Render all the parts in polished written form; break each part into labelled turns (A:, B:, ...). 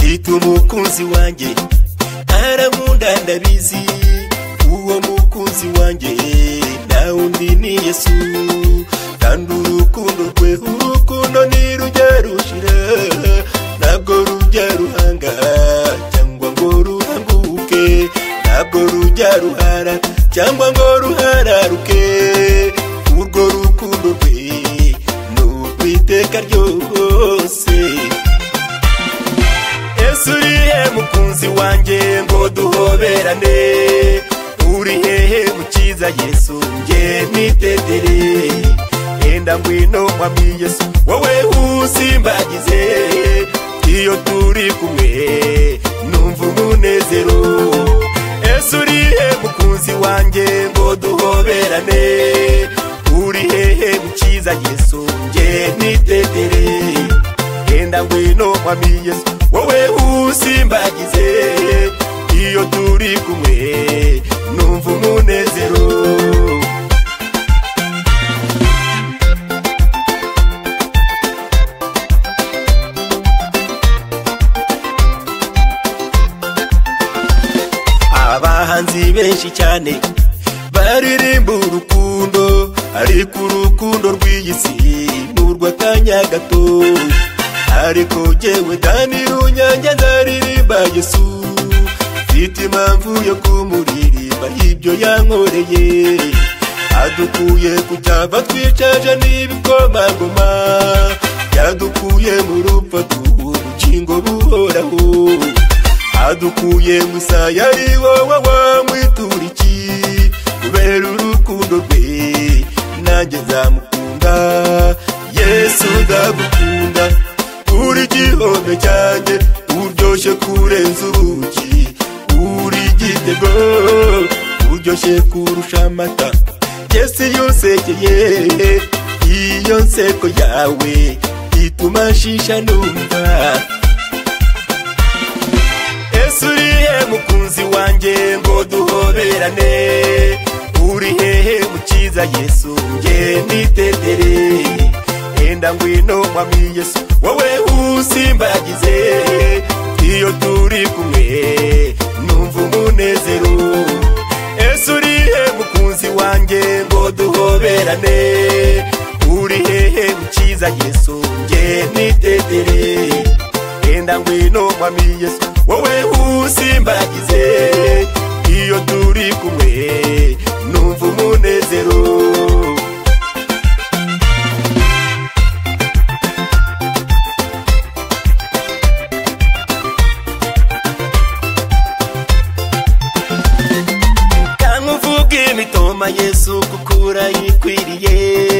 A: mfite umukunzi wanjye arankunda ndabizi, uwo mukunzi wanjye nta wundi ni Yesu, kandi urukundo rwe urukundo ntirujya rushira, ntabwo rujya ruhanga cyangwa ngo ruhanguke, ntabwo rujya ruhara cyangwa ngo ruhararuke, urwo rukundo rwe ni urw'iteka ryose. Yesu urihe mukunzi wanjye ngo duhoberane, uri hehe mukiza Yesu nge nitetere, enda ngwino mwami Yesu wowe usimbagize, iyo turi kumwe numva umunezero. Yesu urihe mukunzi wanjye ngo duhoberane, uri hehe mukiza Yesu nge nitetere, enda ngwino mwami Yesu wowe usimbagize, iyo turi kumwe numva umunezero. Abahanzi benshi cyane baririmba urukundo, ariko urukundo rw'iyi si n'urw'akanya gato, ariko jyewe Dani Runyange ndaririmba Yesu, mfite impamvu yo kumuririmba ibyo yankoreye, adukuye ku cyava twicaje n'ibikomangoma, yadukuye mu rupfu ubugingo buhoraho, adukuye mu isaya ari wowe wamwitura iki, kubera urukundo rwe nanjye nzamukunda. Yesu ndagukunda, uri igihome cyanjye uryoshye kurenza ubuki, uri igitego uryoshye kurusha amata. Yesu iyo unsekeye, iyo nseko yawe ituma nshisha numva. Yesu urihe mukunzi wanjye ngo duhoberane, uri hehe mukiza Yesu nge nitetere, enda ngwino mwami Yesu wowe usimbagize, iyo turi kumwe numva umunezero. Yesu urihe mukunzi wanjye ngo duhoberane, uri hehe mukiza Yesu nge nitetere, enda ngwino mwami Yesu wowe usimbagize, iyo turi kumwe numva umunezero. Imitoma Yesu kukura yikwiriye,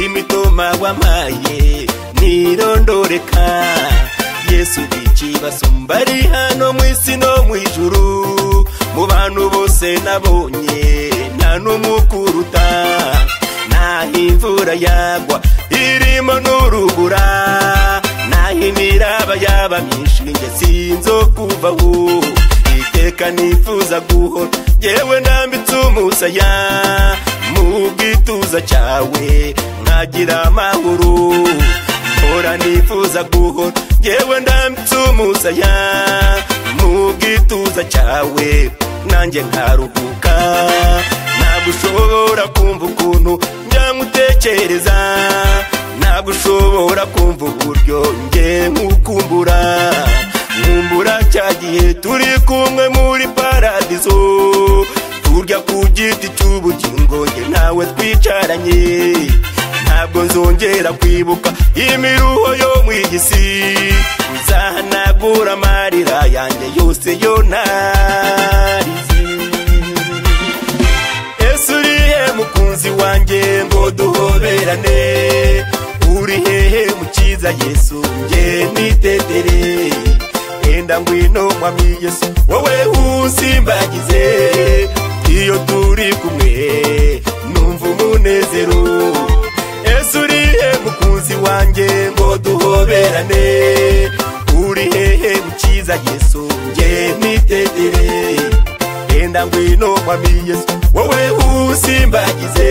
A: imitoma wampaye nirondoreka. Yesu ikibasumba ari hano mu isi no mu ijuru, mu bantu bose nabonye nta n'umukuruta, naho imvura yagwa irimo n'urubura, naho imiraba yaba myinshi nge sinzokuvaho, iteka nifuza guhora yewe ndambitse umusaya mu gituza cyawe nkagira amahoro, mpora nifuza guhora yewe ndambitse umusaya mu gituza cyawe nanjye nkaruhuka. Ntabwo ushobora kumva ukuntu njya ngutekereza, ntabwo ushobora kumva uburyo nge nkukumbura, nkumbura cya gihe turi kumwe muri paradizo, turya ku giti cy'ubugingo nge nawe twicaranye. Ntabwo nzongera kwibuka imiruho yo mu isi, uzahanagura amarira yanjye yose yo narize. Yesu urihe mukunzi wanjye ngo duhoberane, uri hehe mukiza Yesu nge nitetere, enda ngwino mwami Yesu wowe usimbagize, iyo turi kumwe numva umunezero. Yesu urihe mukunzi wanjye ngo duhoberane, uri hehe mukiza Yesu nge nitetere, enda ngwino mwami Yesu wowe usimbagize,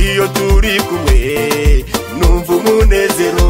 A: iyo turi kumwe numva umunezero.